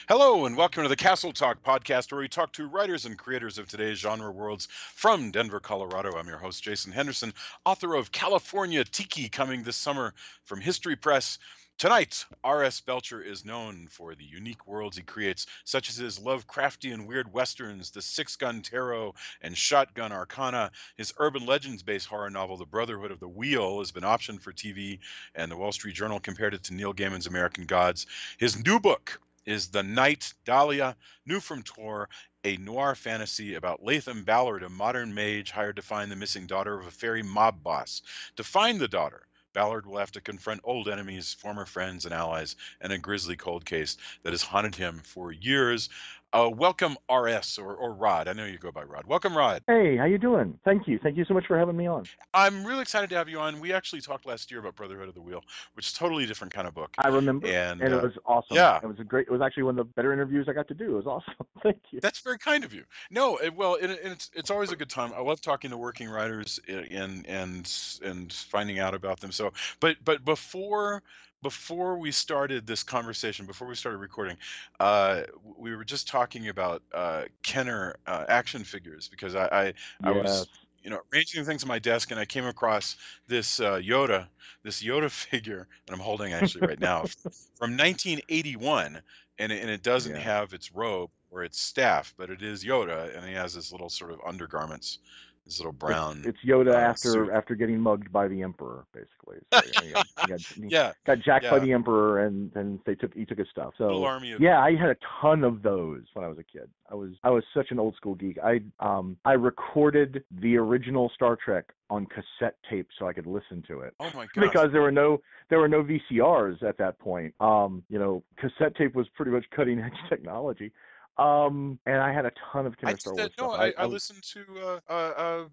Hello, and welcome to the Castle Talk podcast, where we talk to writers and creators of today's genre worlds from Denver, Colorado. I'm your host, Jason Henderson, author of California Tiki, coming this summer from History Press. Tonight, R.S. Belcher is known for the unique worlds he creates, such as his Lovecraftian weird westerns, The Six-Gun Tarot, and Shotgun Arcana. His urban legends-based horror novel, The Brotherhood of the Wheel, has been optioned for TV, and the Wall Street Journal compared it to Neil Gaiman's American Gods. His new book is The Night Dahlia, new from Tor, a noir fantasy about Laytham Ballard, a modern mage hired to find the missing daughter of a faery mob boss. To find the daughter, Ballard will have to confront old enemies, former friends and allies, and a grisly cold case that has haunted him for years. Welcome, RS, or Rod. I know you go by Rod. Welcome, Rod. Hey, how you doing? Thank you. Thank you so much for having me on. I'm really excited to have you on. We actually talked last year about Brotherhood of the Wheel, which is a totally different kind of book. I remember, And it was awesome. yeah. It was actually one of the better interviews I got to do. It was awesome. Thank you. That's very kind of you. No, it's always a good time. I love talking to working writers and finding out about them. So, but before we started this conversation, before we started recording, we were just talking about Kenner action figures, because I was arranging things on my desk, and I came across this Yoda figure that I'm holding actually right now from 1981. And it doesn't have its robe or its staff, but it is Yoda, and he has this little sort of undergarments, this little brown. It's Yoda suit. after getting mugged by the Emperor, basically. So, he got jacked by the Emperor, and then he took his stuff. So little army of I had a ton of those when I was a kid. I was such an old school geek. I recorded the original Star Trek on cassette tape so I could listen to it. Oh my gosh. Because there were no VCRs at that point. Cassette tape was pretty much cutting edge technology. And I had a ton of Kenner Star Wars stuff. I listened to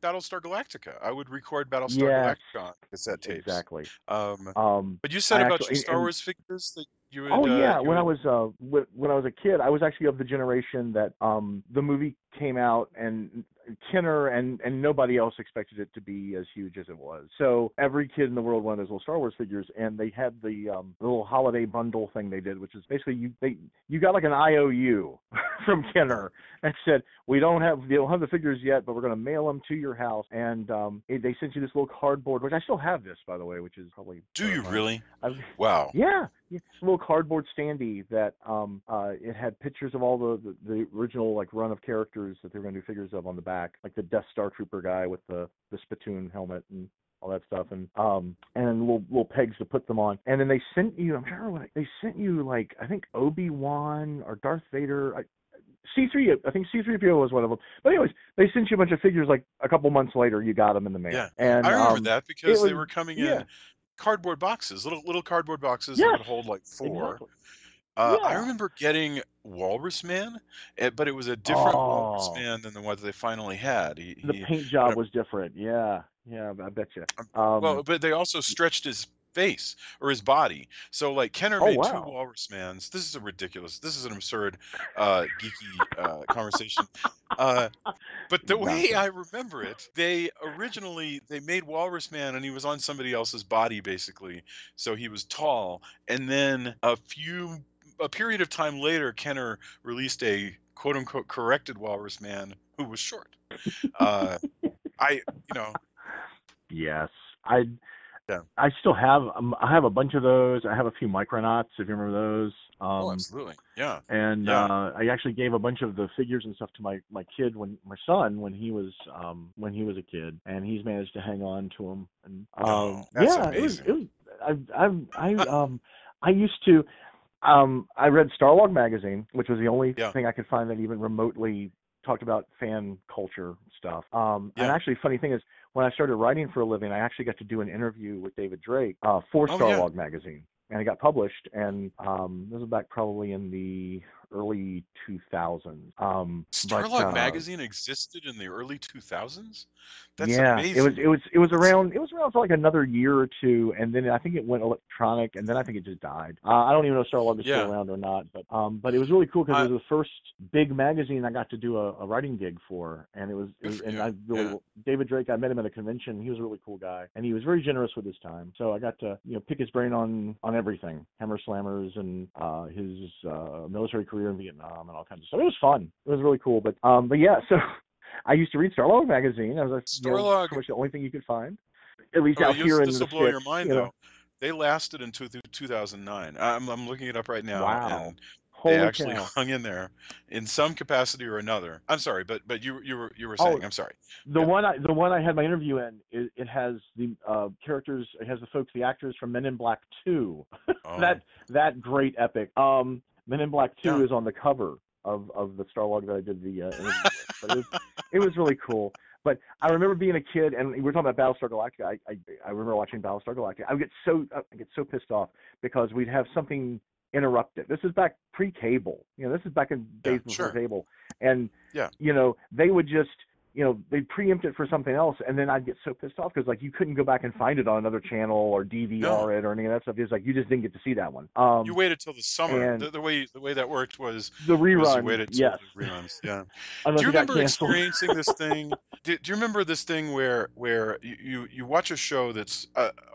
Battlestar Galactica. I would record Battlestar Galactica on cassette tapes. Exactly. But you said about your Star Wars figures that you would. When I was a kid, I was actually of the generation that the movie came out, and Kenner and nobody else expected it to be as huge as it was. So every kid in the world wanted those little Star Wars figures, and they had the little holiday bundle thing they did, which is basically you got like an IOU from Kenner and said, you don't have the figures yet, but we're going to mail them to your house. And they sent you this little cardboard, which I still have this, by the way, which is probably. Do you really? Wow. Yeah. It's a little cardboard standee that it had pictures of all the original run of characters that they were going to do figures of on the back, like the Death Star Trooper guy with the spittoon helmet and all that stuff, and little pegs to put them on. And then they sent you, I'm trying to remember, they sent you I think Obi-Wan or Darth Vader. C3, I think C3PO was one of them. But anyways, they sent you a bunch of figures a couple months later. You got them in the mail. Yeah, and I remember that because they were coming in cardboard boxes, little cardboard boxes that would hold 4. Exactly. I remember getting Walrus Man, but it was a different Walrus Man than the one that they finally had. The paint job was different. Yeah, I bet you. But they also stretched his face or his body. So Kenner made 2 Walrus Mans. This is an absurd geeky conversation. But the way I remember it, they made Walrus Man, and he was on somebody else's body basically. So he was tall, and then a period of time later, Kenner released a quote unquote corrected Walrus Man who was short. Yes, I still have. I have a bunch of those. I have a few Micronauts, if you remember those. Absolutely, yeah. And I actually gave a bunch of the figures and stuff to my son when he was a kid, and he's managed to hang on to them. And that's amazing. I used to. I read Starlog magazine, which was the only thing I could find that even remotely talked about fan culture stuff. And actually, funny thing is, when I started writing for a living, I actually got to do an interview with David Drake for Starlog magazine, and it got published. And this was back probably in the early 2000s. Starlog magazine existed in the early 2000s. That's amazing. It was around for another year or two, and then I think it went electronic, and then I think it just died. I don't even know if Starlog is still around or not, but it was really cool because it was the first big magazine I got to do a writing gig for, and David Drake. I met him at a convention. He was a really cool guy, and he was very generous with his time. So I got to pick his brain on everything, Hammer Slammers and his military career in Vietnam and all kinds of stuff. It was fun. It was really cool. But yeah, so I used to read Starlog magazine. That was Starlog, pretty much the only thing you could find, at least out here in the this will blow your sticks, mind though. They lasted until 2009. I'm looking it up right now, Wow. and they Holy actually cow. hung in there in some capacity or another. I'm sorry, but you were Oh, saying. I'm sorry. the Yeah. one I had my interview in, it has the characters, it has the actors from Men in Black 2. Oh. that great epic. Men in Black 2 Yeah. is on the cover of the Starlog that I did the interview with. But it was really cool. But I remember being a kid, and we were talking about Battlestar Galactica. I remember watching Battlestar Galactica. I get so pissed off because we'd have something interrupted. This is back pre-cable. This is back in days before cable. And Yeah. they would just they'd preempt it for something else, and then I'd get so pissed off because you couldn't go back and find it on another channel or DVR it or any of that stuff. It's you just didn't get to see that one. You waited till the summer. And The way that worked was the reruns. you waited till Yes. the reruns. Yeah. Unless Do you it got remember canceled. experiencing this thing? Do you remember this thing where you watch a show that's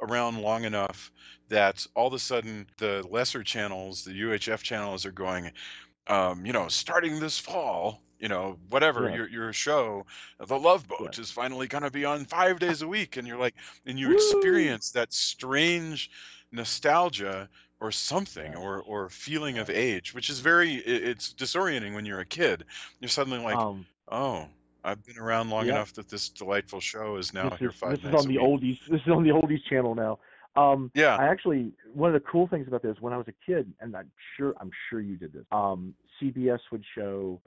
around long enough that all of a sudden the lesser channels, the UHF channels, are going, starting this fall, whatever, Yes. your show, The Love Boat, Yes. is finally going to be on 5 days a week. And you're like, and you Woo! experience that strange nostalgia or something, Yes. or feeling of age, which is it's disorienting when you're a kid. You're suddenly like, oh, I've been around long enough that this delightful show is now here 5 This nights is on a the week. oldies. This is on the oldies channel now. Yeah. I actually, one of the cool things about this, when I was a kid, and I'm sure you did this. CBS would show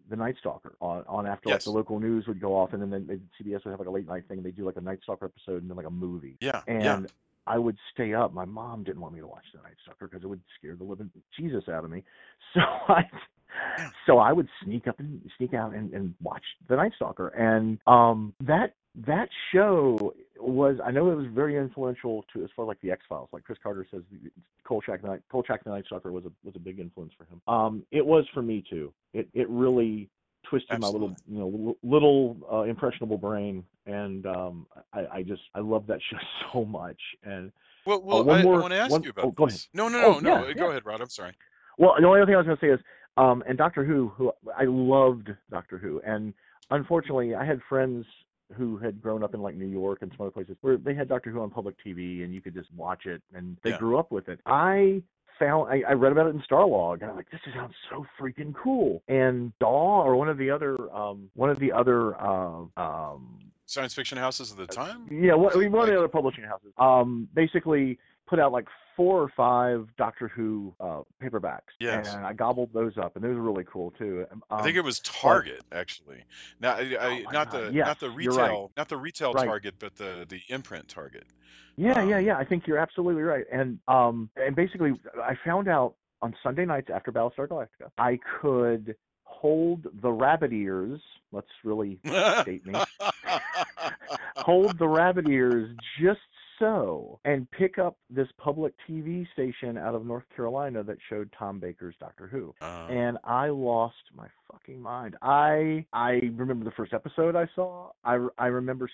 the Night Stalker on after Yes. the local news would go off, and then CBS would have a late night thing. They do a Night Stalker episode and then a movie. Yeah. And I would stay up. My mom didn't want me to watch the Night Stalker because it would scare the living Jesus out of me. So I would sneak out and watch the Night Stalker. And that show was, I know it was very influential to as far as the X-Files. Like Chris Carter says, Kolchak the Night Stalker was a big influence for him. It was for me too. It really twisted Absolutely. my little impressionable brain, and I love that show so much. And Well, I want to ask you about go this. ahead. No. Yeah. Go ahead, Rod. I'm sorry. Well, the only other thing I was going to say is, and Doctor Who I loved Doctor Who, and unfortunately, I had friends who had grown up in New York and some other places where they had Doctor Who on public TV, and you could just watch it, and they grew up with it. I read about it in Starlog, and I'm like, this sounds so freaking cool. And DAW, or one of the other Science fiction houses of the time? Yeah, one of the other publishing houses basically put out 4 or 5 Doctor Who paperbacks. Yes. And I gobbled those up, and those were really cool too. I think it was Target, actually. Now, not the retail, right. not the retail Right. Target, but the imprint Target. Yeah. I think you're absolutely right. And basically, I found out on Sunday nights after Battlestar Galactica, I could hold the rabbit ears. Let's really state me. Hold the rabbit ears just so, and pick up this public TV station out of North Carolina that showed Tom Baker's Doctor Who. And I lost my fucking mind. I remember the first episode I saw. I remember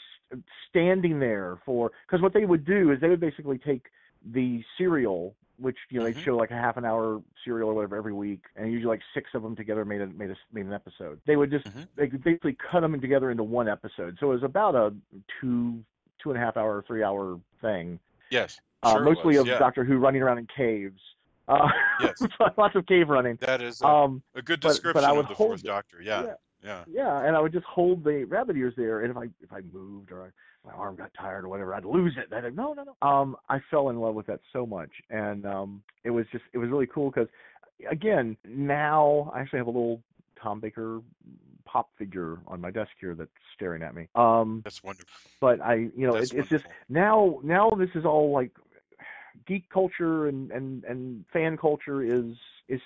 standing there because what they would do is they would basically take the serial, which they'd show a half an hour serial or whatever every week, and usually 6 of them together made an episode. They would just they could basically cut them together into one episode. So it was about a 2.5 hour, 3 hour thing. Yes. Mostly of Doctor Who running around in caves. Yes. Lots of cave running. That is a good description but I would of the hold Fourth Doctor. Yeah. And I would just hold the rabbit ears there, and if I moved or my arm got tired or whatever, I'd lose it. I'd no. I fell in love with that so much, and it was really cool because, again, now I actually have a little Tom Baker pop figure on my desk here that's staring at me. That's wonderful. But it's just now this is all geek culture and fan culture is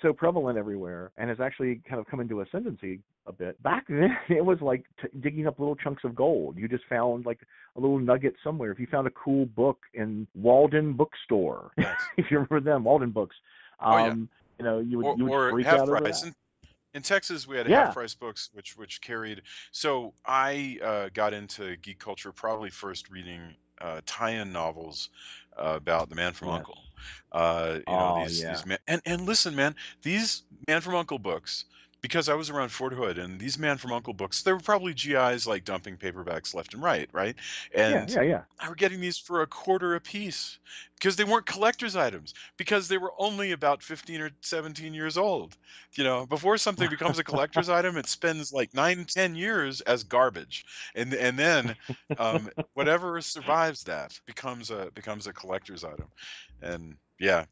so prevalent everywhere, and has actually kind of come into ascendancy a bit. Back then, it was digging up little chunks of gold. You just found a little nugget somewhere. If you found a cool book in Walden Bookstore, yes. if you remember them, Walden Books, you would freak out over that. In Texas, we had Half Yeah. Price Books, which carried. So I got into geek culture probably first reading tie-in novels about the Man from Yes. Uncle. Oh These yeah. man, and listen, man, these Man from Uncle books. Because I was around Fort Hood, and these Man from Uncle books, there were probably GIs like dumping paperbacks left and right? Yeah. And Yeah. Yeah. I were getting these for a quarter a piece because they weren't collector's items, because they were only about 15 or 17 years old. Before something becomes a collector's item, it spends like 9, 10 years as garbage, and then whatever survives that becomes a collector's item. And yeah,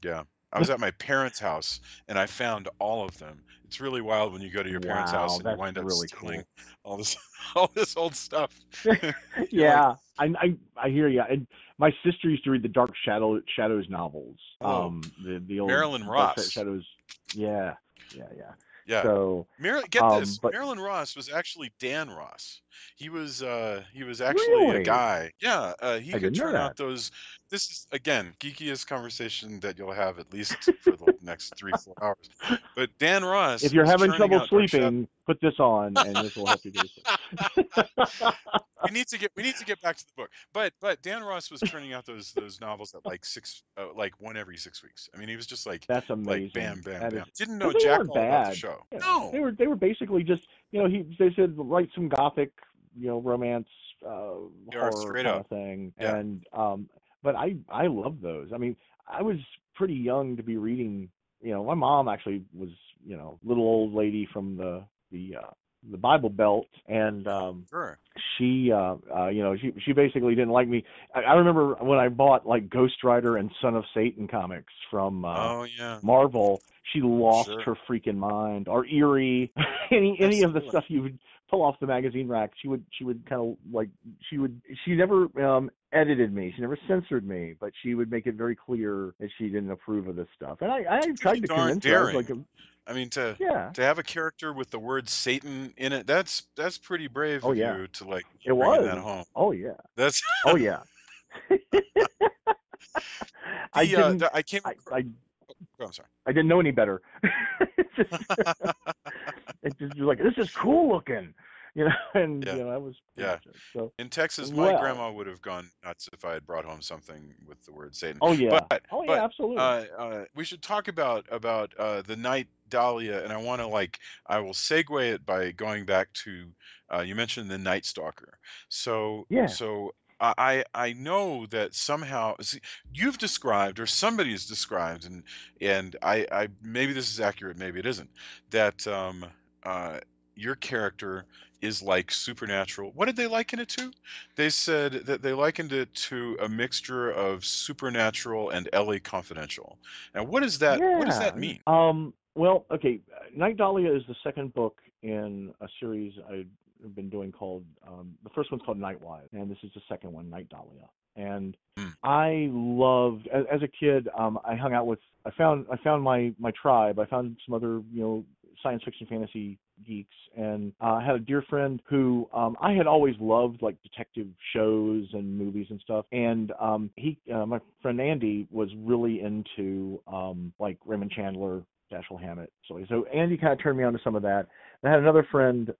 I was at my parents' house and I found all of them. It's really wild when you go to your parents' house Wow, and you that's wind up really stealing cool. all this all this old stuff. You're like, Yeah, I hear you. And my sister used to read the Shadows novels. oh, The old Marilyn Dark Ross. Shadows. Yeah, yeah, yeah. Yeah. So, Get this. but Marilyn Ross was actually Dan Ross. He was actually a really, guy. Yeah, he I could didn't know turn that. out those. This is again geekiest conversation that you'll have at least for the next 3, 4 hours. But Dan If Ross you're was having churning trouble out Dark Shadow. sleeping, put this on, and this will help you go to sleep. We need to get back to the book. But Dan Ross was churning out those novels at like one every 6 weeks. I mean, he was just That's like amazing. bam bam That is bam. Didn't know because they jack weren't all about the bad. show. Yeah, No. they were basically just they said write some gothic romance They are horror straight kind up. of thing, Yeah. and but I love those. I mean, I was pretty young to be reading. My mom actually was little old lady from the Bible Belt, and Sure. she basically didn't like me. I remember when I bought like Ghost Rider and Son of Satan comics from Oh yeah. Marvel, she lost Sure. her freaking mind. Or Eerie, any of the Absolutely. stuff you would pull off the magazine rack, she would kind of like she never edited me, she never censored me, but she would make it very clear that she didn't approve of this stuff. And I tried Pretty to darn convince her. I was like, daring. I mean, to yeah, to have a character with the word Satan in it, that's pretty brave oh of yeah, you to like it keep bringing was, that home. oh yeah, That's oh yeah. I didn't. I came I, across. I Oh, I'm sorry. I didn't know any better. It just it just was like, this is cool looking, and Yeah, that was pretty yeah. much it. So, In Texas, my well, grandma would have gone nuts if I had brought home something with the word Satan. oh But yeah, oh yeah, but absolutely. we should talk about the Night Dahlia, and I will segue it by going back to you mentioned the Night Stalker. So Yeah, so I know that somehow you've described, or somebody's described, and I maybe this is accurate, maybe it isn't, that uh, your character is like supernatural. What did they liken it to? They said that they likened it to a mixture of supernatural and LA Confidential. Now, what does that yeah. mean? Well, okay. Night Dahlia is the second book in a series I've been doing called. The first one's called Nightwise, and this is the second one, Night Dahlia. And Hmm. I loved as a kid. I hung out with. I found my tribe. I found some other science fiction fantasy geeks, and I had a dear friend who I had always loved like detective shows and movies and stuff. And my friend Andy was really into like Raymond Chandler, Dashiell Hammett. So Andy kind of turned me on to some of that. And I had another friend,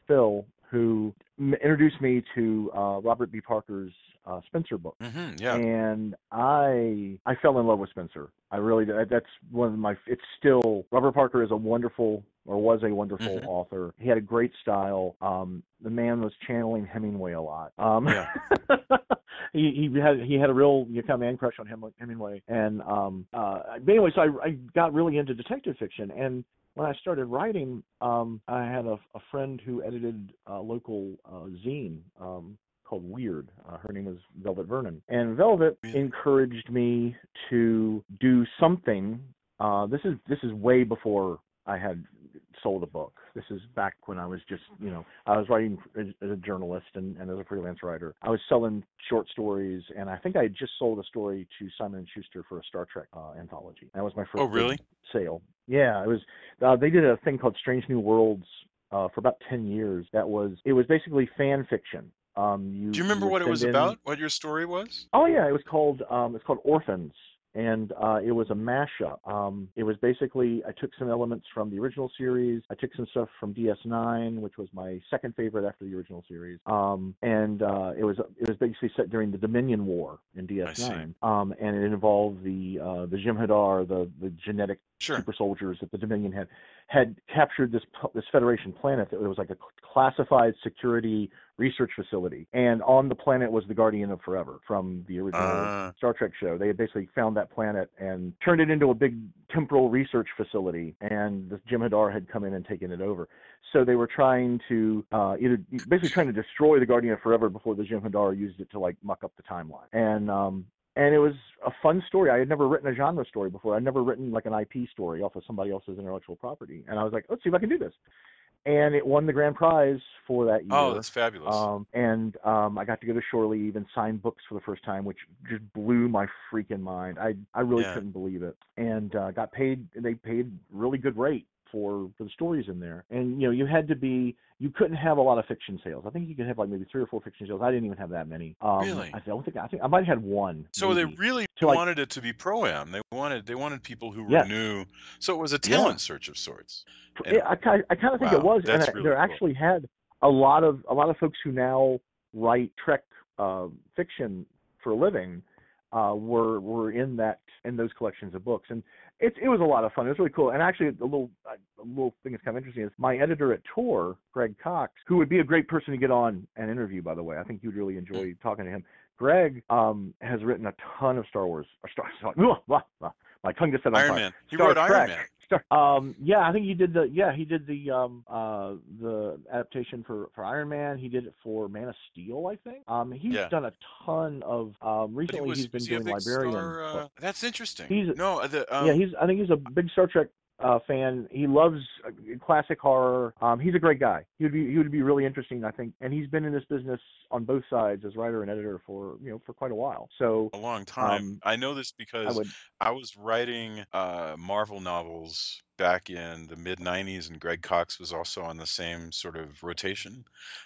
Phil, who introduced me to Robert B. Parker's Spencer book, Yeah. and I fell in love with Spencer. I really did. That's one of my. It's still Robert Parker is a wonderful, or was a wonderful Hmm. author. He had a great style. The man was channeling Hemingway a lot. Yeah. He had a real kind of man crush on Hemingway, and but anyway, so I got really into detective fiction, and when I started writing, I had a friend who edited a local zine called Weird. Her name was Velvet Vernon, and Velvet Really? encouraged me to do something. This is way before I had sold a book. This is back when I was just, I was writing as a journalist and as a freelance writer. I was selling short stories, and I think I had just sold a story to Simon and Schuster for a Star Trek anthology. That was my Oh, first big really? sale. Yeah, it was. They did a thing called Strange New Worlds for about 10 years. It was basically fan fiction. Do you You remember would what it send was in. about? What your story was? Oh yeah, it was called Orphans, and it was a mashup. It was basically, I took some elements from the original series, I took some stuff from DS9, which was my second favorite after the original series, and it was basically set during the Dominion War in DS9, and it involved the Jem'Hadar, the genetic super soldiers that the Dominion had captured this Federation planet that was like a classified security research facility, and on the planet was the Guardian of Forever from the original Star Trek show. They had basically found that planet and turned it into a big temporal research facility, and the Jem'Hadar had come in and taken it over. So they were trying to basically trying to destroy the Guardian of Forever before the Jem'Hadar used it to like muck up the timeline. And it was a fun story. I had never written a genre story before. I'd never written like an IP story off of somebody else's intellectual property. And I was like, let's see if I can do this. And it won the grand prize for that year. Oh, that's fabulous. I got to go to shore leave and sign books for the first time, which just blew my freaking mind. I really couldn't believe it. And got paid. They paid really good rate for the stories in there. And you couldn't have a lot of fiction sales. I think you could have like maybe 3 or 4 fiction sales. I didn't even have that many. Really? I think I might have had one. So maybe. They really wanted it to be pro-am. They wanted people who were new. So it was a talent search of sorts. And, I kind of think it was. And really there actually had a lot of folks who now write Trek fiction for a living were in those collections of books, and it was a lot of fun. It was really cool. And actually, a little thing that's kind of interesting is my editor at Tor, Greg Cox, who would be a great person to get on an interview, by the way. I think you'd really enjoy talking to him. Greg has written a ton of Star Wars. My tongue just said Iron Man. He wrote Iron Man. I think he did the adaptation for Iron Man. He did it for Man of Steel, I think. He's done a ton of recently. He's been doing Librarian. That's interesting. I think he's a big Star Trek fan. He loves classic horror. He's a great guy. He would be really interesting, I think. And he's been in this business on both sides as writer and editor for quite a while. So a long time. I know this because I was writing Marvel novels back in the mid '90s, and Greg Cox was also on the same sort of rotation.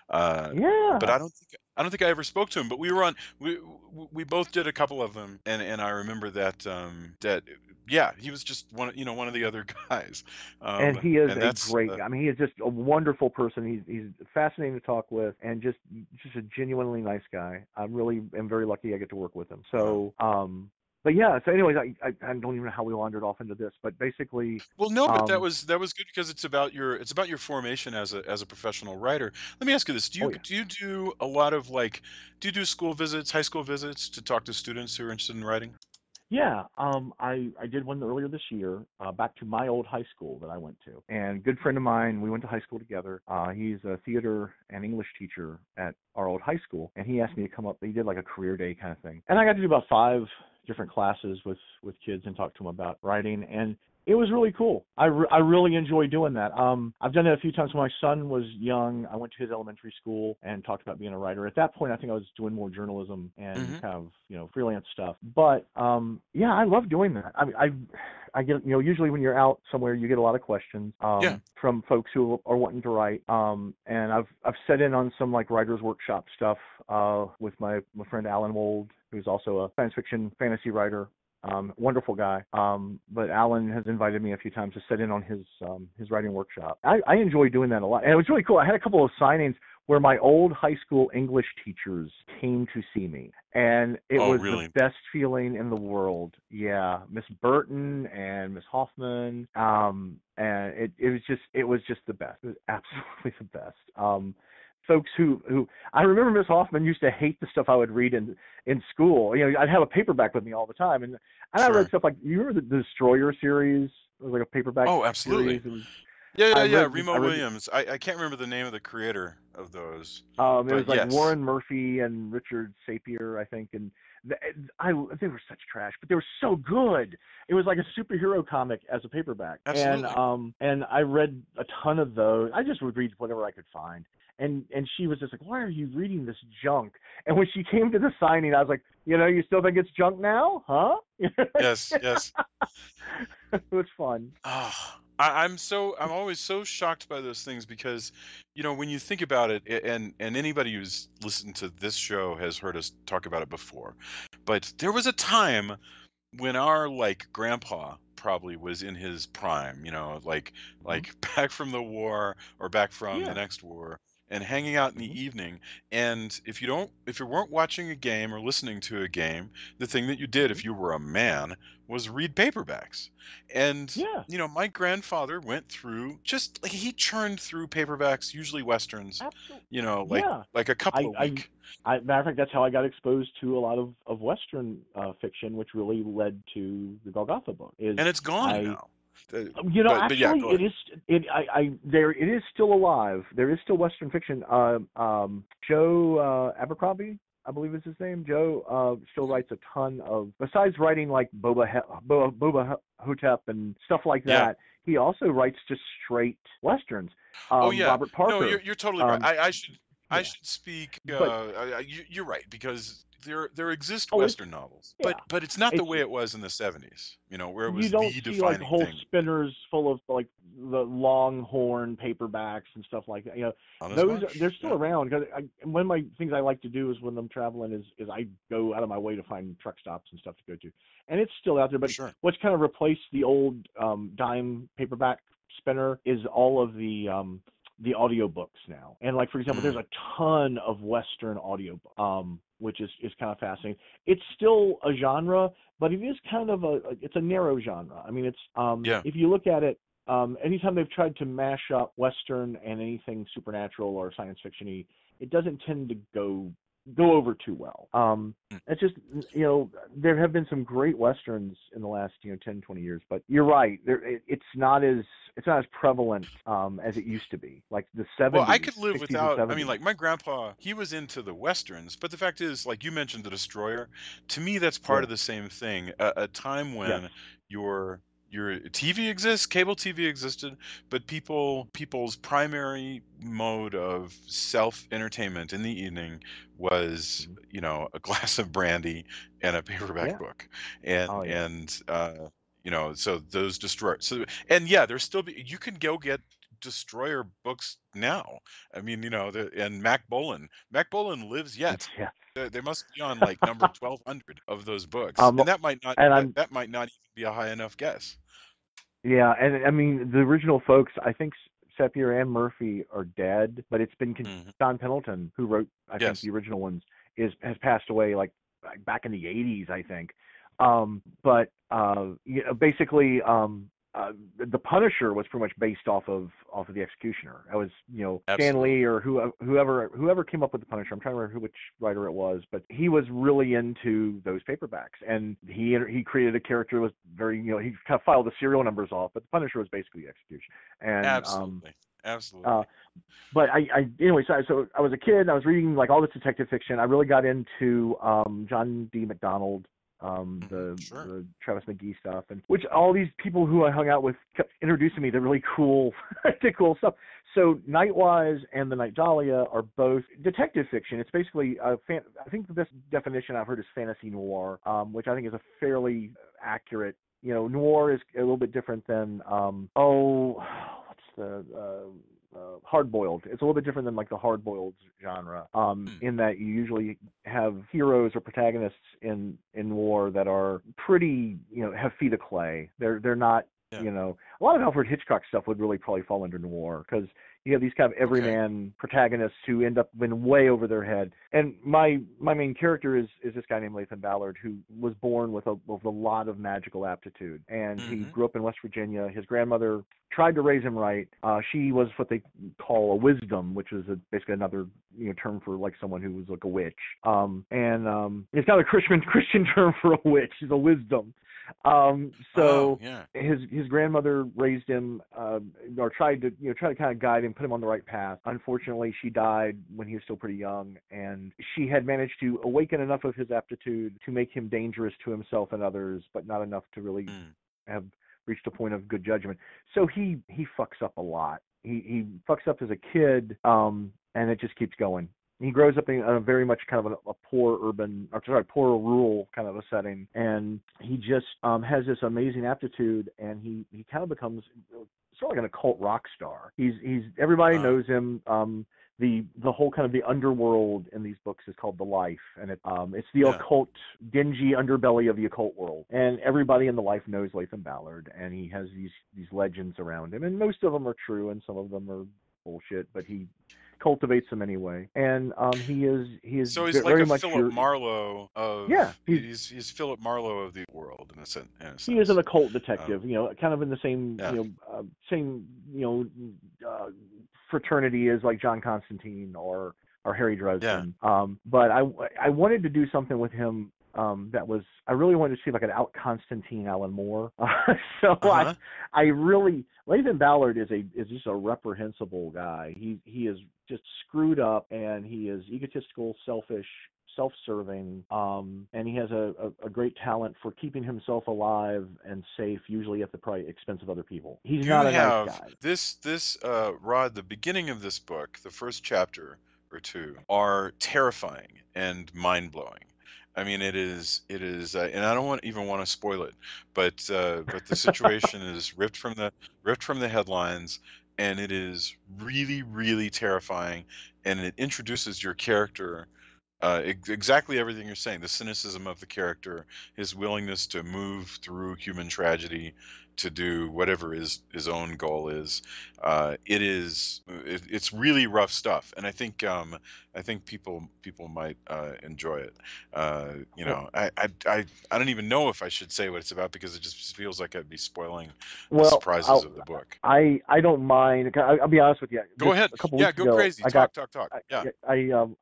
But I don't think I ever spoke to him. But we were on. We both did a couple of them, and I remember that he was just one of the other guys. And he is a great guy. I mean, he is just a wonderful person. He's fascinating to talk with, and just a genuinely nice guy. I really am very lucky I get to work with him. So, but yeah. So, anyways, I don't even know how we wandered off into this, but basically. Well, no, but that was good because it's about your formation as a professional writer. Let me ask you this: do you do a lot of school visits, high school visits to talk to students who are interested in writing? Yeah, I did one earlier this year, back to my old high school that I went to. And a good friend of mine, we went to high school together. He's a theater and English teacher at our old high school, and he asked me to come up. He did like a career day kind of thing. And I got to do about 5 different classes with kids and talk to them about writing, and it was really cool. I really enjoy doing that. I've done it a few times when my son was young. I went to his elementary school and talked about being a writer. At that point, I think I was doing more journalism and kind of freelance stuff. But I love doing that. I mean, I get usually when you're out somewhere, you get a lot of questions from folks who are wanting to write. And I've set in on some like writers workshop stuff with my friend Alan Wold, who's also a science fiction fantasy writer. Wonderful guy. But Alan has invited me a few times to sit in on his writing workshop. I enjoy doing that a lot. And it was really cool. I had a couple of signings where my old high school English teachers came to see me. And it was the best feeling in the world. Yeah. Miss Burton and Miss Hoffman. And it was just the best. It was absolutely the best. Folks who I remember Miss Hoffman used to hate the stuff I would read in school. I'd have a paperback with me all the time, and I read stuff like, you remember the Destroyer series? It was like a paperback. Oh, absolutely. Series. Remo Williams. I can't remember the name of the creator of those. It was like Warren Murphy and Richard Sapir, I think, and they were such trash, but they were so good. It was like a superhero comic as a paperback. Absolutely. And I read a ton of those. I just would read whatever I could find. And she was just like, why are you reading this junk? And when she came to the signing, I was like, you still think it's junk now? Huh? Yes. It was fun. I'm always so shocked by those things because, when you think about it, and anybody who's listened to this show has heard us talk about it before, but there was a time when our like grandpa probably was in his prime, Mhm. like back from the war or back from the Yeah. next war and hanging out in Hmm. the evening. And if you weren't watching a game or listening to a game, the thing that you did Hmm. if you were a man was read paperbacks. And Yeah. my grandfather went through just like he churned through paperbacks, usually westerns, Absolutely. like Yeah. a couple I, a I, week. Matter of fact, that's how I got exposed to a lot of Western fiction, which really led to the Golgotha book. Is And it's gone I now. But yeah, Actually, go ahead. it is still alive. There is still Western fiction. Joe Abercrombie, I believe is his name. Joe still writes a ton of, besides writing like Boba Hotep and stuff like Yeah. that. He also writes just straight westerns. Oh yeah. Robert No, Parker. you're totally right. Um, I yeah, should speak. but You're right because there exist oh, it's Western novels, yeah, but it's not the it's way it was in the '70s. Where it you was don't the see like defining whole thing. spinners full of like the longhorn paperbacks and stuff like that. Not as Those much. they're still Yeah. around because one of my things I like to do is when I'm traveling is I go out of my way to find truck stops and stuff to go to, and it's still out there. For But sure. what's kind of replaced the old dime paperback spinner is all of the audiobooks now. And like for example, there's Mm. a ton of Western audio which is kind of fascinating. It's still a genre, but it is kind of it's a narrow genre. I mean, it's Yeah. if you look at it, anytime they've tried to mash up Western and anything supernatural or science fictiony, it doesn't tend to go over too well. Mm. It's just there have been some great westerns in the last 10, 20 years, but you're right. It's not as prevalent as it used to be, like the Well, I 70s, could live 60s, and without. I mean, 70s. like my grandpa, he was into the westerns, but the fact is, like you mentioned, the Destroyer. To me, that's part Yeah. of the same thing. A time Yes. when your TV exists, cable TV existed, but people's primary mode of self entertainment in the evening was, Mhm. a glass of brandy and a paperback Yeah. book, Oh yeah. so those destroy. So and yeah, there's still you can go get Destroyer books now. I mean, and Mac Bolan lives yet. Yeah. They must be on like number 1200 of those books, um, and and I'm that might not even be a high enough guess. Yeah, and I mean the original folks. I think Sepier and Murphy are dead, but it's been Hmm. John Pendleton who wrote I think Yes. the original ones has passed away like back in the 80s I think. But basically the Punisher was pretty much based off of the Executioner. That was Stan Lee Absolutely. or whoever came up with the Punisher. I'm trying to remember which writer it was, but he was really into those paperbacks, and he created a character that was very he kind of filed the serial numbers off, but the Punisher was basically the Executioner. And Absolutely. uh, Absolutely. but I anyway, so I was a kid and I was reading like all this detective fiction. I really got into John D. McDonald, Hmm. Sure. the Travis McGee stuff, and which all these people who I hung out with kept introducing me to really cool to cool stuff. So Nightwise and the Night Dahlia are both detective fiction. It's basically I think the best definition I've heard is fantasy noir, which I think is a fairly accurate. Noir is a little bit different than what's the hard-boiled. It's a little bit different than like the hard-boiled genre, Hmm. in that you usually have heroes or protagonists in war that are pretty, have feet of clay. They're not, Yeah. a lot of Alfred Hitchcock stuff would really probably fall under noir because you have these kind of Okay. everyman protagonists who end up being way over their head. And my main character is this guy named Laytham Ballard who was born with a lot of magical aptitude, and he Hmm. grew up in West Virginia. His grandmother tried to raise him right. She was what they call a wisdom, which is basically another term for like someone who was like a witch. And it's not a Christian term for a witch. She's a wisdom. Oh, So yeah. his grandmother raised him, or tried to kind of guide him, put him on the right path. Unfortunately, she died when he was still pretty young, and she had managed to awaken enough of his aptitude to make him dangerous to himself and others, but not enough to really Mm. have reached a point of good judgment. So he fucks up a lot. He fucks up as a kid, and it just keeps going. He grows up in a very much kind of a poor urban, or sorry, poor rural kind of a setting, and he just has this amazing aptitude, and he kind of becomes sort of like an occult rock star. He's everybody Uh, knows him. the whole kind of the underworld in these books is called the Life, and it's the occult, dingy underbelly of the occult world. And everybody in the Life knows Laytham Ballard, and he has these legends around him, and most of them are true, and some of them are bullshit, but he cultivates them anyway. And he is so he's like very a much Philip Marlowe of he's Philip Marlowe of the world in a sense. He is an occult detective, kind of in the same fraternity as like John Constantine or Harry Dresden. But I wanted to do something with him I really wanted to see if I could out Constantine Alan Moore. I really, Laytham Ballard is just a reprehensible guy. He is just screwed up, and he is egotistical, selfish, self-serving, and he has a great talent for keeping himself alive and safe, usually at the expense of other people. He's not a nice guy. This Rod, the beginning of this book, the first chapter or two, are terrifying and mind-blowing. I mean, it is, and I don't even want to spoil it, but the situation is ripped from the headlines, and it is really, really terrifying, and it introduces your character. Exactly everything you're saying, the cynicism of the character, his willingness to move through human tragedy to do whatever his own goal is. It's really rough stuff, and I think people might enjoy it. I don't even know if I should say what it's about, because it just feels like I'd be spoiling the surprises of the book. I don't mind. I'll be honest with you. Go ahead. Go crazy. Talk. Yeah.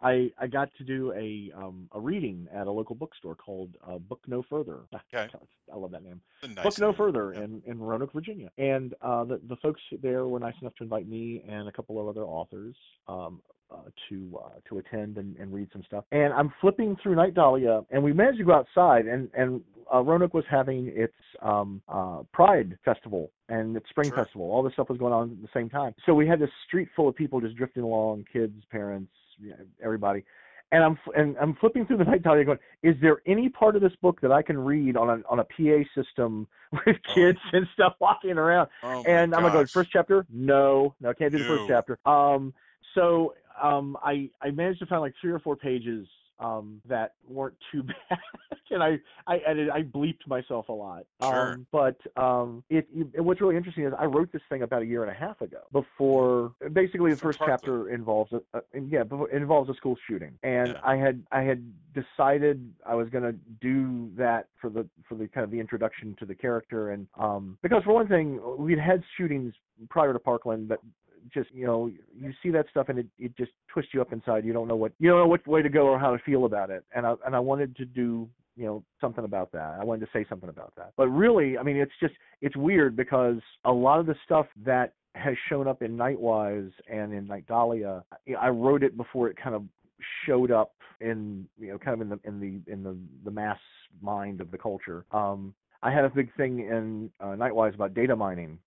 I got to do a reading at a local bookstore called Book No Further. Okay. I love that name. Nice Book No name. Further in Roanoke, Virginia. And the folks there were nice enough to invite me and a couple of other authors to attend and read some stuff. And I'm flipping through Night Dahlia, and we managed to go outside, and Roanoke was having its Pride Festival and its Spring Festival. All this stuff was going on at the same time. So we had this street full of people just drifting along, kids, parents, everybody. And I'm flipping through the Night Dahlia going, is there any part of this book that I can read on a PA system with kids and stuff walking around? And I'm going, first chapter? No, can't do the first chapter. So I managed to find like 3 or 4 pages that weren't too bad, and I bleeped myself a lot. But what's really interesting is I wrote this thing about 1.5 years ago. Before basically the first chapter involves a school shooting, and I had decided I was going to do that for the kind of the introduction to the character, and because for one thing we'd had shootings prior to Parkland that just you see that stuff and it just twists you up inside. You don't know what way to go or how to feel about it, and I wanted to do something about that. I wanted to say something about that. But really, I mean, it's weird because a lot of the stuff that has shown up in Nightwise and in Night Dahlia, I wrote it before it kind of showed up in kind of in the mass mind of the culture. I had a big thing in Nightwise about data mining.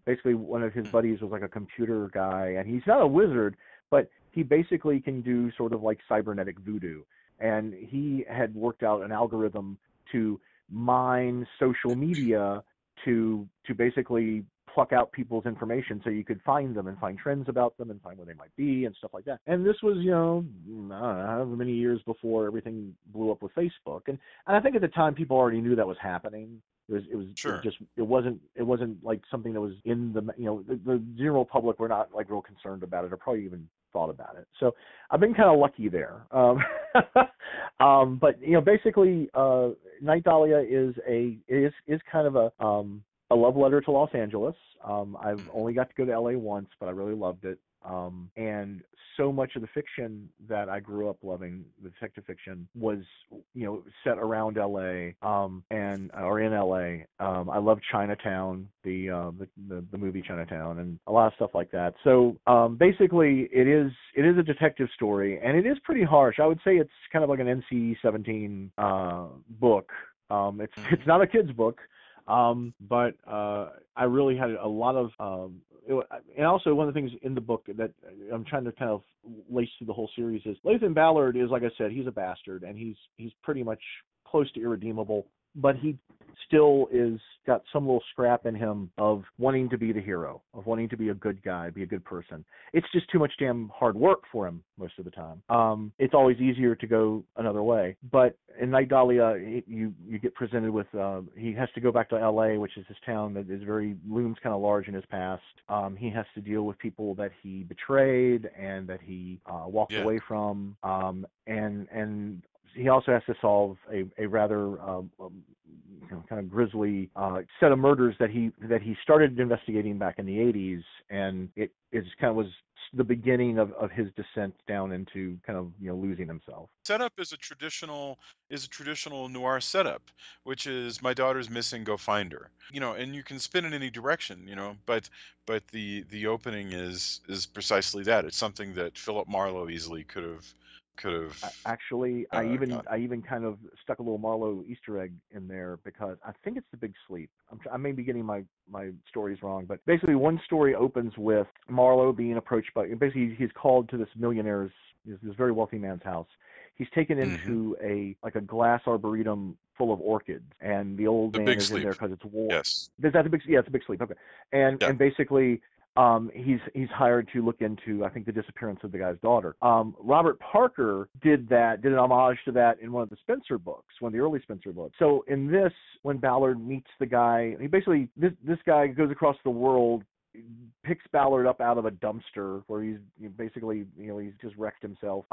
Basically, one of his buddies was like a computer guy, and he's not a wizard, but he basically can do sort of like cybernetic voodoo. And he had worked out an algorithm to mine social media to basically pluck out people's information so you could find them and find trends about them and find where they might be and stuff like that. And this was, I don't know, however many years before everything blew up with Facebook. And I think at the time people already knew that was happening. It wasn't like something that was in the general public were not like real concerned about it or probably even thought about it. So I've been kind of lucky there. But basically Night Dahlia is kind of a love letter to Los Angeles. I've only got to go to LA once, but I really loved it. And so much of the fiction that I grew up loving, the detective fiction, was set around LA or in LA. I love Chinatown, the movie Chinatown, and a lot of stuff like that. So basically, it is a detective story, and it is pretty harsh. I would say it's kind of like an NC-17 book. It's not a kid's book. But I really had a lot of, and also one of the things in the book that I'm trying to kind of lace through the whole series is Laytham Ballard is, like I said, he's a bastard, and he's pretty much close to irredeemable. but he still is got some little scrap in him of wanting to be the hero, of wanting to be a good guy, be a good person. It's just too much damn hard work for him most of the time. It's always easier to go another way. But in Night Dahlia, you get presented with he has to go back to L.A., which is his town that looms kind of large in his past. He has to deal with people that he betrayed and that he walked away from, and he also has to solve a rather kind of grisly set of murders that he started investigating back in the 80s, and it is kind of was the beginning of his descent down into kind of losing himself. Setup is a traditional noir setup, which is my daughter's missing, go find her. And you can spin it any direction, but the opening is precisely that. It's something that Philip Marlowe easily could have Actually, I even kind of stuck a little Marlowe Easter egg in there because I think it's The Big Sleep. I may be getting my stories wrong, but basically one story opens with Marlowe being approached by, basically he's called to this very wealthy man's house. He's taken into a glass arboretum full of orchids, and the old man is in there because it's war. Yes. Is that the big? Yeah, it's The Big Sleep. Okay, and basically. He's hired to look into, I think, the disappearance of the guy's daughter. Robert Parker did an homage to that in one of the Spencer books, one of the early Spencer books. So in this, when Ballard meets the guy, he basically, this guy goes across the world, picks Ballard up out of a dumpster where he's just wrecked himself,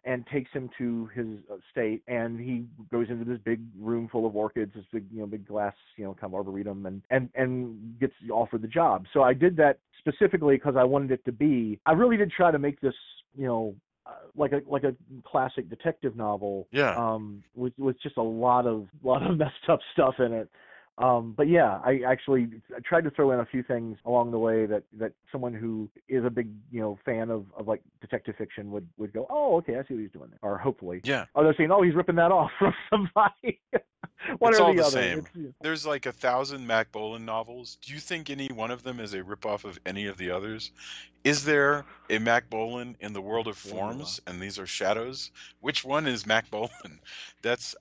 and takes him to his estate, and he goes into this big room full of orchids, this big glass, kind of arboretum, and gets offered the job. So I did that specifically because I wanted it to be, I really did try to make this, like a classic detective novel, with just a lot of messed up stuff in it. But yeah, I actually tried to throw in a few things along the way that someone who is a big, fan of like detective fiction would go, oh, okay, I see what he's doing there. Or hopefully. Yeah. Or they're saying, oh, he's ripping that off from somebody. One it's or all the the other. same. There's like 1,000 Mac Bolan novels. Do you think any one of them is a ripoff of any of the others? Is there a Mac Bolan in the world of forms, and these are shadows? Which one is Mac Bolan? That's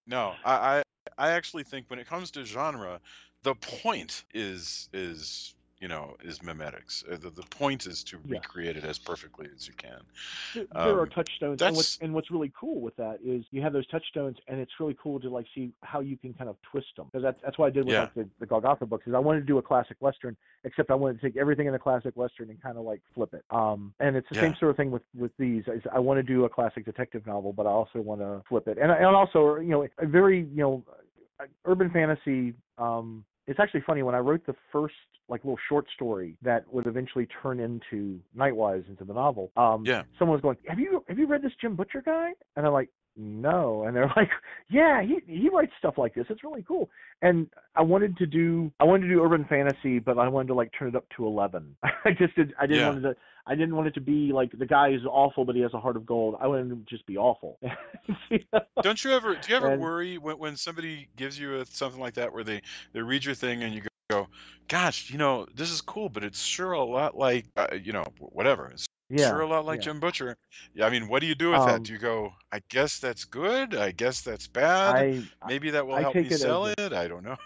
no, I actually think when it comes to genre, the point is memetics. The point is to recreate it as perfectly as you can. There are touchstones, and what's really cool with that is you have those touchstones, and it's really cool to like see how you can kind of twist them. Because that's what I did with like the Golgotha books. Is I wanted to do a classic western, except I wanted to take everything in the classic western and kind of like flip it. And it's the same sort of thing with these. I want to do a classic detective novel, but I also want to flip it, and also a very urban fantasy. It's actually funny, when I wrote the first like little short story that would eventually turn into Nightwise, into the novel. Someone was going, have you read this Jim Butcher guy? And I'm like, no. And they're like, yeah, he writes stuff like this. It's really cool. And I wanted to do urban fantasy, but I wanted to like turn it up to 11. I didn't want it to be like the guy is awful, but he has a heart of gold. I wanted him to just be awful. Do you ever worry when somebody gives you something like that, where they read your thing and you go, gosh, this is cool, but it's sure a lot like, whatever. It's sure a lot like Jim Butcher. Yeah, I mean, what do you do with that? Do you go, I guess that's good, I guess that's bad, maybe that will help me sell it? I don't know.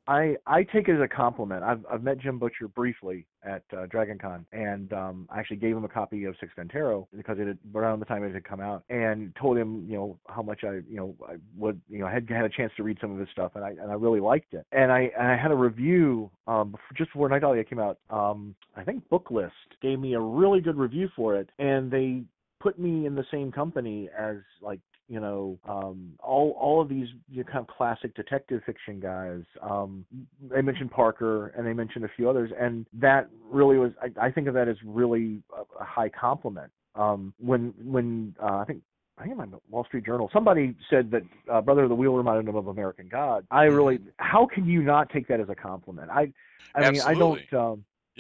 I take it as a compliment. I've met Jim Butcher briefly at DragonCon, and I actually gave him a copy of Six Ventero because it had, around the time it had come out, and told him how much I had a chance to read some of his stuff, and I really liked it. And I had a review just before Night Dahlia came out. I think Booklist gave me a really good review for it, and they put me in the same company as like all of these kind of classic detective fiction guys. They mentioned Parker, and they mentioned a few others, and that really was, I think of that as really a high compliment. When I think in my Wall Street Journal, somebody said that Brother of the Wheel reminded them of American God. I really, how can you not take that as a compliment? I mean, I don't.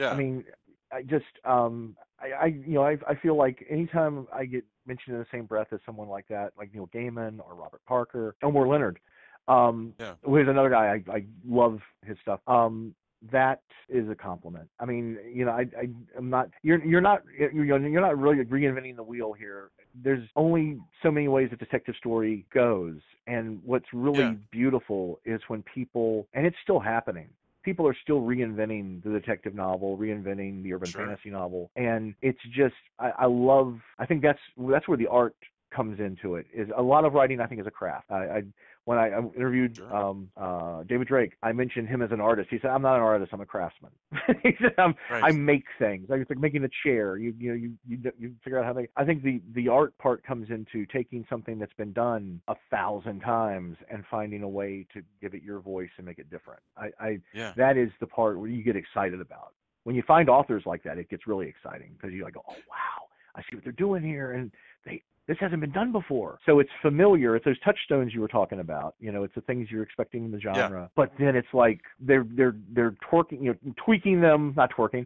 I mean, I just, I feel like anytime I get mentioned in the same breath as someone like that, like Neil Gaiman or Robert Parker, Elmore Leonard, who's another guy, I love his stuff. that is a compliment. I mean, I'm not. You're not. You're not really reinventing the wheel here. There's only so many ways a detective story goes, and what's Yeah, really beautiful is when people, and it's still happening. People are still reinventing the detective novel, reinventing the urban sure. fantasy novel, and it's just I love. I think that's where the art comes into it. Is a lot of writing I think is a craft. When I interviewed Sure. David Drake, I mentioned him as an artist. He said, "I'm not an artist. I'm a craftsman." He said, Right. "I make things. Like it's like making a chair. You figure out how to." I think the art part comes into taking something that's been done 1,000 times and finding a way to give it your voice and make it different. I Yeah. That is the part where you get excited about. When you find authors like that, it gets really exciting because you're like, "Oh wow, I see what they're doing here," and this hasn't been done before. So it's familiar. It's those touchstones you were talking about. It's the things you're expecting in the Yeah. genre. But then it's like they're twerking, tweaking them, not twerking,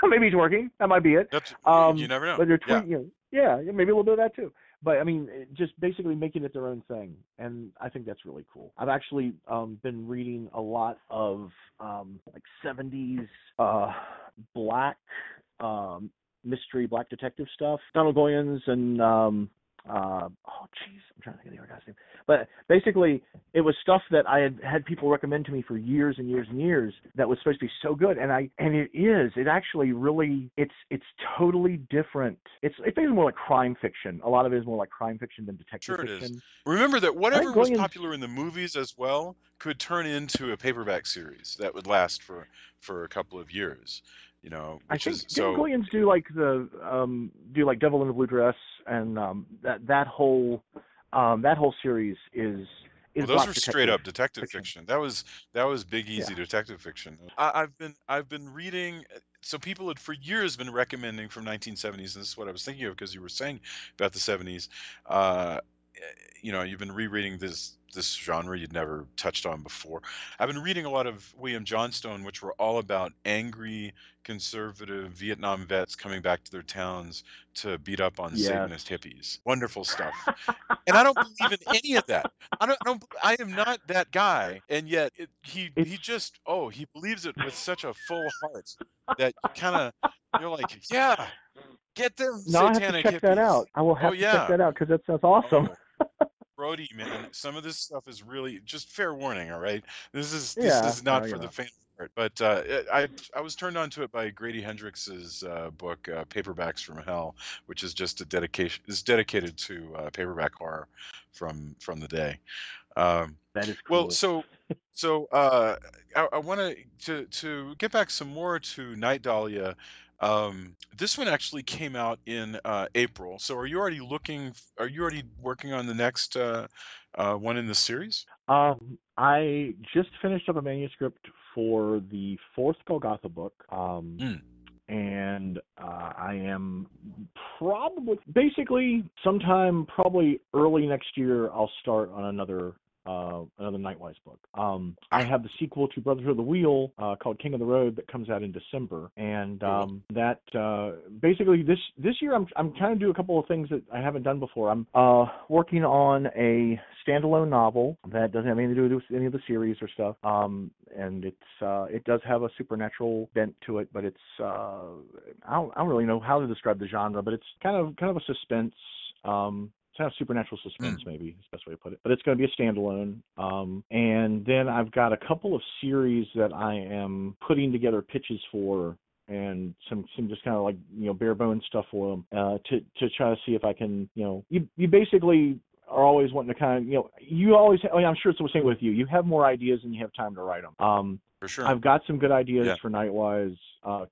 maybe twerking. That might be it. That's you never know. But they're Yeah. tweaking. Yeah, maybe a little bit of that too. But I mean, just basically making it their own thing, and I think that's really cool. I've actually been reading a lot of like 70s black um, mystery, black detective stuff. Donald Goyens and oh jeez, I'm trying to think of the other guy's name. But basically, it was stuff that I had people recommend to me for years and years and years that was supposed to be so good, and it actually really it's totally different. It's more like crime fiction. A lot of it is more like crime fiction than detective Sure it is. fiction. Remember that I think whatever was Goyens, popular in the movies as well could turn into a paperback series that would last for a couple of years, I which think is didn't so. Goyens do like Devil in the Blue Dress and that whole series is Well, those black were straight detective up detective fiction. fiction. That was big Yeah. easy detective fiction. I've been reading. So people had for years been recommending from 1970s, and this is what I was thinking of because you were saying about the 70s. Uh, you've been rereading this genre you'd never touched on before. I've been reading a lot of William Johnstone, which were all about angry conservative Vietnam vets coming back to their towns to beat up on Yes. Satanist hippies. Wonderful stuff. And I don't believe in any of that. I am not that guy. And yet It's he just he believes it with such a full heart that you're like, yeah, get them now I have to satanic check that hippies. out. I will Oh have to check yeah. that out because that sounds awesome. Oh, Brody, man, some of this stuff is really just fair warning, all right? This Yeah. is No, not for the faint of heart, but I was turned on to it by Grady Hendrix's book Paperbacks from Hell, which is just a dedication is dedicated to paperback horror from the day. Um, that is well, cool. so I want to get back some more to Night Dahlia. This one actually came out in April. So are you already looking? Are you already working on the next one in the series? I just finished up a manuscript for the fourth Golgotha book. Mm, And I am probably basically sometime probably early next year I'll start on another Nightwise book. I ah, have the sequel to Brotherhood of the Wheel called King of the Road that comes out in December, and cool. that basically this year I'm trying to do a couple of things that I haven't done before. I'm working on a standalone novel that doesn't have anything to do with any of the series or stuff. And it does have a supernatural bent to it, but it's I don't really know how to describe the genre, but it's kind of a suspense. It's kind of supernatural suspense, Mm, maybe is the best way to put it. But it's going to be a standalone. And then I've got a couple of series that I am putting together pitches for, and some just kind of like bare bones stuff for them to try to see if I can you basically are always wanting to you always I'm sure it's the same with you. You have more ideas than you have time to write them. for sure. I've got some good ideas Yeah. for Nightwise,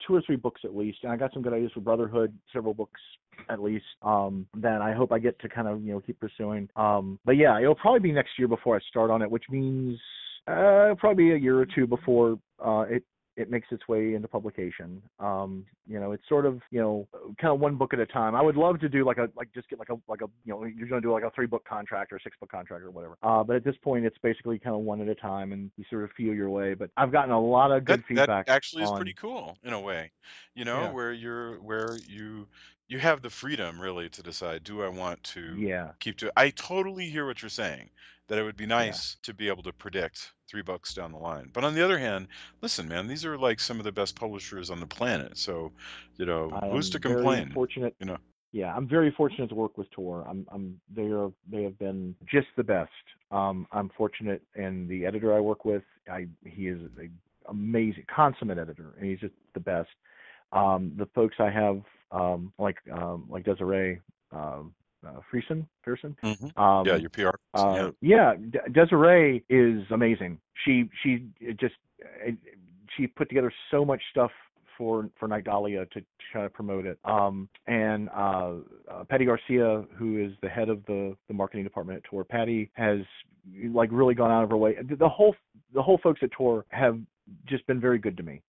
2 or 3 books at least, and I got some good ideas for Brotherhood, several books at least, that I hope I get to kind of keep pursuing. But yeah, it'll probably be next year before I start on it, which means it'll probably be a year or two before it makes its way into publication. It's sort of kind of one book at a time. I would love to do just get like a you're going to do like a 3-book contract or a 6-book contract or whatever. But at this point, it's basically kind of one at a time, and you sort of feel your way. But I've gotten a lot of That good that feedback actually is pretty on. cool in a way, Yeah. where you you have the freedom really to decide, do I want to Yeah, keep to I totally hear what you're saying, that it would be yeah. nice to be able to predict 3 books down the line. But on the other hand, listen, man, these are like some of the best publishers on the planet. So, I who's to am very complain? fortunate. You know? Yeah, I'm very fortunate to work with Tor. They have been just the best. I'm fortunate in the editor I work with. He is a amazing, consummate editor, and he's just the best. The folks I have, like Desiree Frierson. Yeah, Um, your PR person, yeah. yeah, Desiree is amazing. Just uh, she put together so much stuff for Night Dahlia to try to promote it. And Patty Garcia, who is the head of the marketing department at Tor, Patty has like really gone out of her way. The whole folks at Tor have just been very good to me.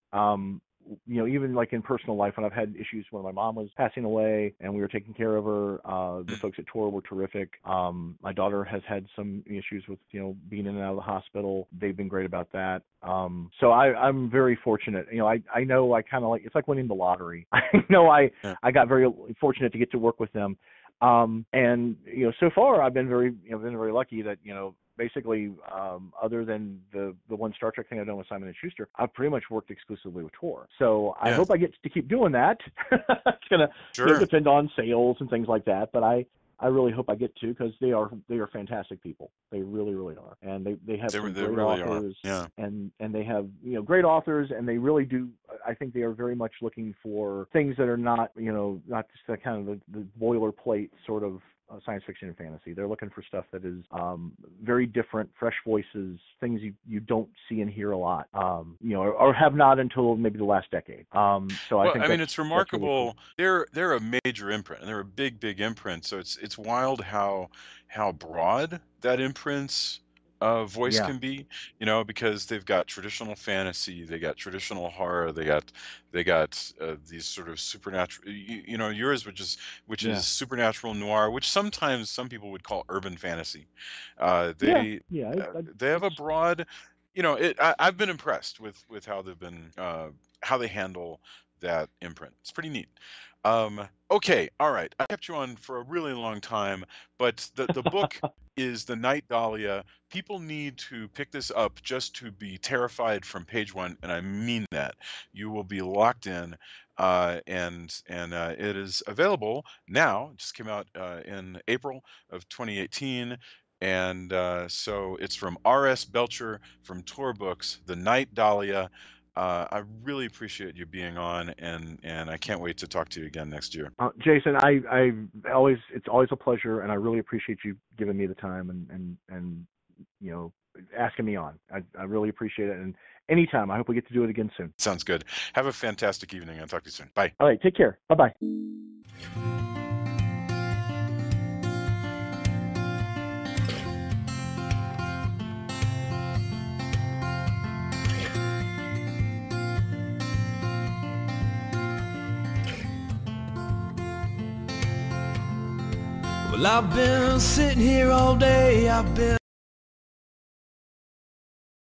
Even like in personal life, when I've had issues when my mom was passing away and we were taking care of her, the folks at Tor were terrific. My daughter has had some issues with, being in and out of the hospital. They've been great about that. So I'm very fortunate. I know I kind of like, it's like winning the lottery. I know Yeah. I got very fortunate to get to work with them. And so far I've been very lucky that, basically, other than the one Star Trek thing I've done with Simon and Schuster, I've pretty much worked exclusively with Tor. So I Yeah. hope I get to keep doing that. It's gonna Sure. depend on sales and things like that, but I really hope I get to, because they are fantastic people. They really, really are, and they have some They great really are. authors, Yeah. and they have great authors, and they really do. I think they are very much looking for things that are not not just the kind of the boilerplate sort of science fiction and fantasy. They're looking for stuff that is very different, fresh voices, things you don't see and hear a lot, or have not until maybe the last decade. So I Well, think I mean, it's that's really cool. remarkable. They're a major imprint, and they're a big imprint. So it's wild how broad that imprint's voice Yeah, can be. Because they've got traditional fantasy, they got traditional horror, they got these sort of supernatural. Yours, which is yeah, supernatural noir, which sometimes some people would call urban fantasy. yeah, yeah. They have It's a broad. I've been impressed with how they've been how they handle that imprint. It's pretty neat. Okay, all right. I kept you on for a really long time, but the book is The Night Dahlia. People need to pick this up just to be terrified from page one, and I mean that. You will be locked in, and it is available now. It just came out in April of 2018. And so it's from R.S. Belcher from Tor Books, The Night Dahlia. I really appreciate you being on, and I can't wait to talk to you again next year. Jason, it's always a pleasure, and I really appreciate you giving me the time and asking me on. I really appreciate it, and anytime. I hope we get to do it again soon. Sounds good. Have a fantastic evening. I'll talk to you soon. Bye. All right, take care. Bye bye. Well, I've been sitting here all day. I've been